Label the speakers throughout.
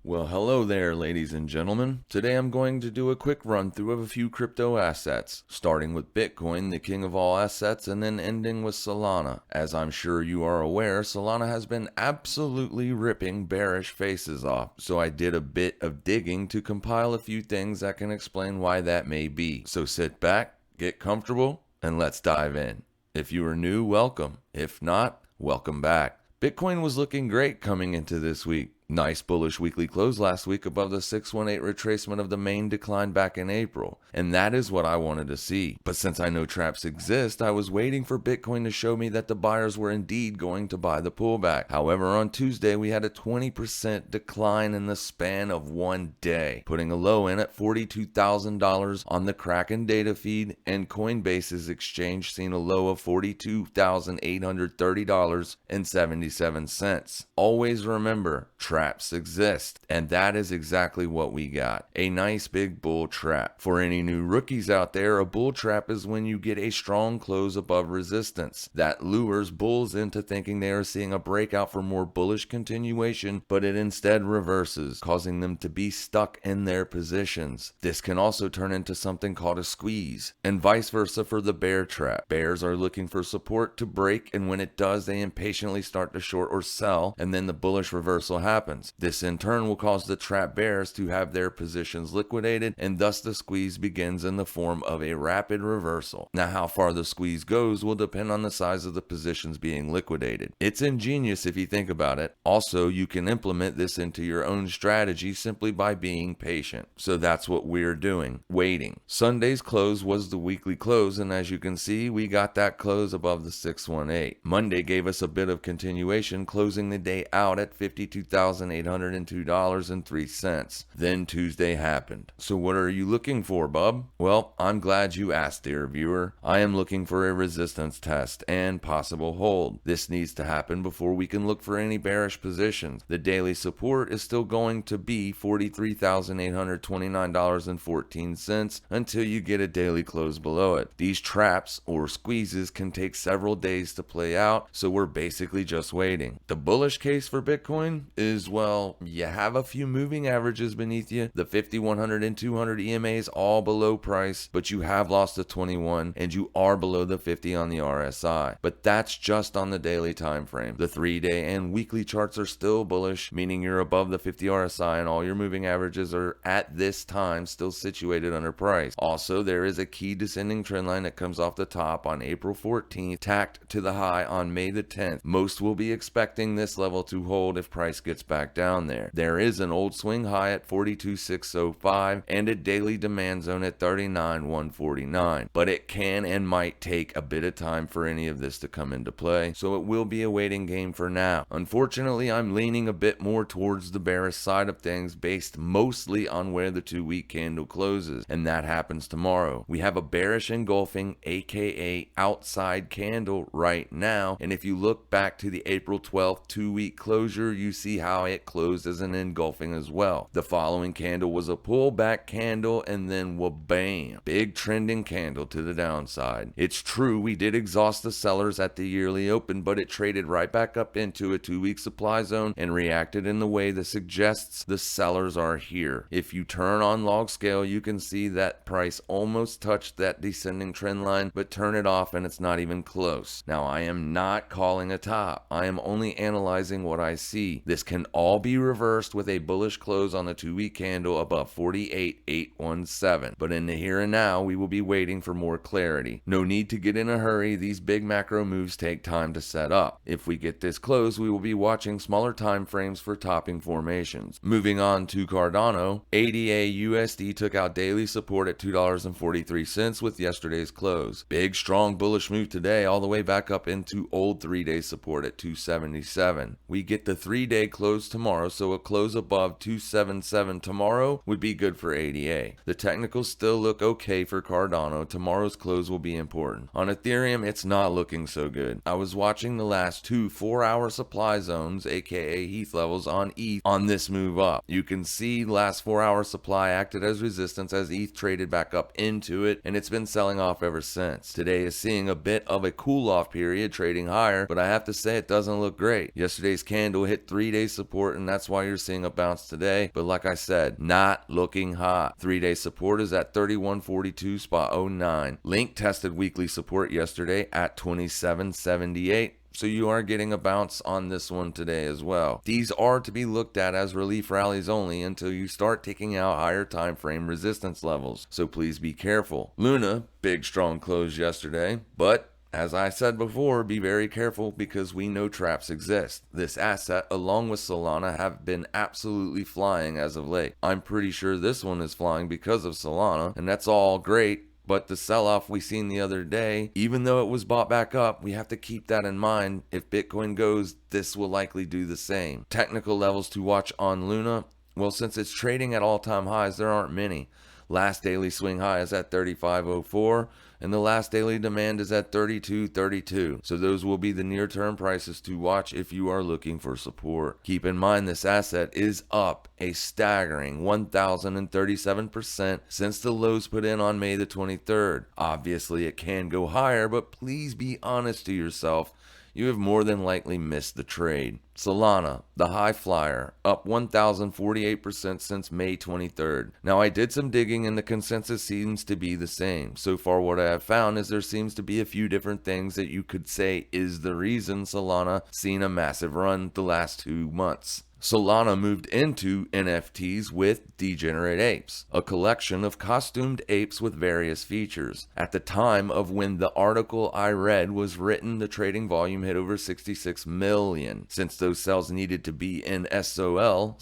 Speaker 1: Well, hello there, ladies and gentlemen. Today I'm going to do a quick run through of a few crypto assets, starting with Bitcoin, the king of all assets, and then ending with Solana. As I'm sure you are aware, Solana has been absolutely ripping bearish faces off, so I did a bit of digging to compile a few things that can explain why that may be. So sit back, get comfortable, and let's dive in. If you are new, welcome. If not, welcome back. Bitcoin was looking great coming into this week. Nice bullish weekly close last week above the 618 retracement of the main decline back in April, and that is what I wanted to see. But since I know traps exist, I was waiting for Bitcoin to show me that the buyers were indeed going to buy the pullback. However, on Tuesday we had a 20% decline in the span of one day, putting a low in at $42,000 on the Kraken data feed, and Coinbase's exchange seen a low of $42,830.77. Always remember, traps exist, and that is exactly what we got. A nice big bull trap. For any new rookies out there, a bull trap is when you get a strong close above resistance. That lures bulls into thinking they are seeing a breakout for more bullish continuation, but it instead reverses, causing them to be stuck in their positions. This can also turn into something called a squeeze, and vice versa for the bear trap. Bears are looking for support to break, and when it does, they impatiently start to short or sell, and then the bullish reversal happens. This in turn will cause the trap bears to have their positions liquidated, and thus the squeeze begins in the form of a rapid reversal. Now, how far the squeeze goes will depend on the size of the positions being liquidated. It's ingenious if you think about it. Also, you can implement this into your own strategy simply by being patient. So that's what we're doing, waiting. Sunday's close was the weekly close, and as you can see, we got that close above the 618. Monday gave us a bit of continuation, closing the day out at $52,802.03. Then Tuesday happened. So what are you looking for, bub? Well, I'm glad you asked, dear viewer. I am looking for a resistance test and possible hold. This needs to happen before we can look for any bearish positions. The daily support is still going to be $43,829.14 until you get a daily close below it. These traps or squeezes can take several days to play out, so we're basically just waiting. The bullish case for Bitcoin is, well, you have a few moving averages beneath you, the 50, 100, and 200 EMAs all below price, but you have lost the 21 and you are below the 50 on the RSI. But that's just on the daily time frame. The 3-day and weekly charts are still bullish, meaning you're above the 50 RSI and all your moving averages are at this time still situated under price. Also, there is a key descending trend line that comes off the top on April 14th, tacked to the high on May the 10th. Most will be expecting this level to hold if price gets back down there. There is an old swing high at 42,605 and a daily demand zone at 39,149, but it can and might take a bit of time for any of this to come into play, so it will be a waiting game for now. Unfortunately, I'm leaning a bit more towards the bearish side of things based mostly on where the 2-week candle closes, and that happens tomorrow. We have a bearish engulfing, aka outside candle right now, and if you look back to the April 12th 2-week closure, you see how it closed as an engulfing as well. The following candle was a pullback candle, and then wha-bam, big trending candle to the downside. It's true we did exhaust the sellers at the yearly open, but it traded right back up into a 2-week supply zone and reacted in the way that suggests the sellers are here. If you turn on log scale, you can see that price almost touched that descending trend line, but turn it off and it's not even close. Now, I am not calling a top. I am only analyzing what I see. This can all be reversed with a bullish close on the 2-week candle above 48,817. But in the here and now, we will be waiting for more clarity. No need to get in a hurry. These big macro moves take time to set up. If we get this close, we will be watching smaller time frames for topping formations. Moving on to Cardano, ADA USD took out daily support at $2.43 with yesterday's close. Big strong bullish move today all the way back up into old 3-day support at 277. We get the 3-day close tomorrow, so a close above 277 tomorrow would be good for ADA. The technicals still look okay for Cardano. Tomorrow's close will be important. On Ethereum, it's not looking so good. I was watching the last two 4-hour supply zones, aka Heath levels, on ETH on this move up. You can see last 4-hour supply acted as resistance as ETH traded back up into it, and it's been selling off ever since. Today is seeing a bit of a cool off period, trading higher, but I have to say it doesn't look great. Yesterday's candle hit 3-day support support, and that's why you're seeing a bounce today. But like I said, not looking hot. 3-day support is at 3142.09. Link tested weekly support yesterday at 2778. So you are getting a bounce on this one today as well. These are to be looked at as relief rallies only until you start taking out higher time frame resistance levels. So please be careful. Luna, big strong close yesterday, but as I said before, be very careful because we know traps exist. This asset, along with Solana, have been absolutely flying as of late. I'm pretty sure this one is flying because of Solana, and that's all great. But the sell-off we seen the other day, even though it was bought back up, we have to keep that in mind. If Bitcoin goes, this will likely do the same. Technical levels to watch on Luna, well, since it's trading at all-time highs, there aren't many. Last daily swing high is at 35.04, and the last daily demand is at 32.32. So those will be the near-term prices to watch if you are looking for support. Keep in mind this asset is up a staggering 1,037% since the lows put in on May the 23rd. Obviously it can go higher, but please be honest to yourself. You have more than likely missed the trade. Solana, the high flyer, up 1,048% since May 23rd. Now I did some digging and the consensus seems to be the same. So far what I have found is there seems to be a few different things that you could say is the reason Solana seen a massive run the last 2 months. Solana moved into NFTs with Degenerate Apes, a collection of costumed apes with various features. At the time of when the article I read was written, the trading volume hit over 66 million. Since those cells needed to be in SOL,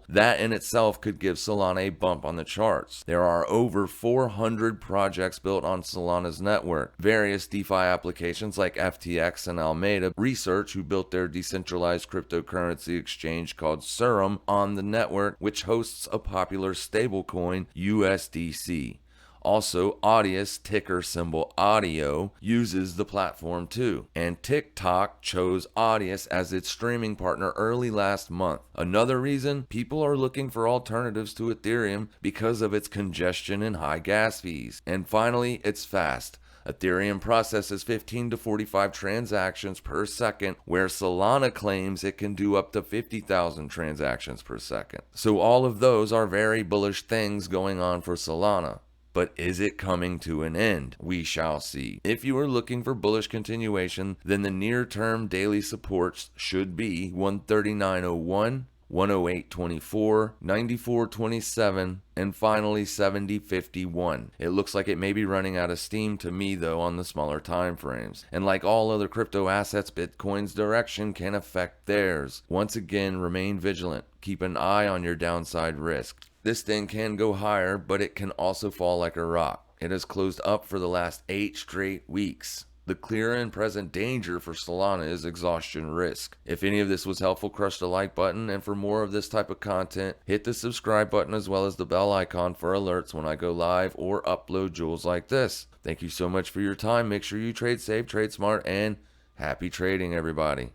Speaker 1: that in itself could give Solana a bump on the charts. There are over 400 projects built on Solana's network. Various DeFi applications like FTX and Alameda Research, who built their decentralized cryptocurrency exchange called ETHEREUM on the network, which hosts a popular stablecoin USDC. Also, Audius, ticker symbol AUDIO, uses the platform too. And TikTok chose Audius as its streaming partner early last month. Another reason, people are looking for alternatives to Ethereum because of its congestion and high gas fees. And finally, it's fast. Ethereum processes 15 to 45 transactions per second, where Solana claims it can do up to 50,000 transactions per second. So all of those are very bullish things going on for Solana. But is it coming to an end? We shall see. If you are looking for bullish continuation, then the near-term daily supports should be 139.01, 108.24, 94.27, and finally 70.51. It looks like it may be running out of steam to me though on the smaller time frames. And like all other crypto assets, Bitcoin's direction can affect theirs. Once again, remain vigilant. Keep an eye on your downside risk. This thing can go higher, but it can also fall like a rock. It has closed up for the last 8 straight weeks. The clear and present danger for Solana is exhaustion risk. If any of this was helpful, crush the like button, and for more of this type of content, hit the subscribe button as well as the bell icon for alerts when I go live or upload jewels like this. Thank you so much for your time. Make sure you trade safe, trade smart, and happy trading, everybody.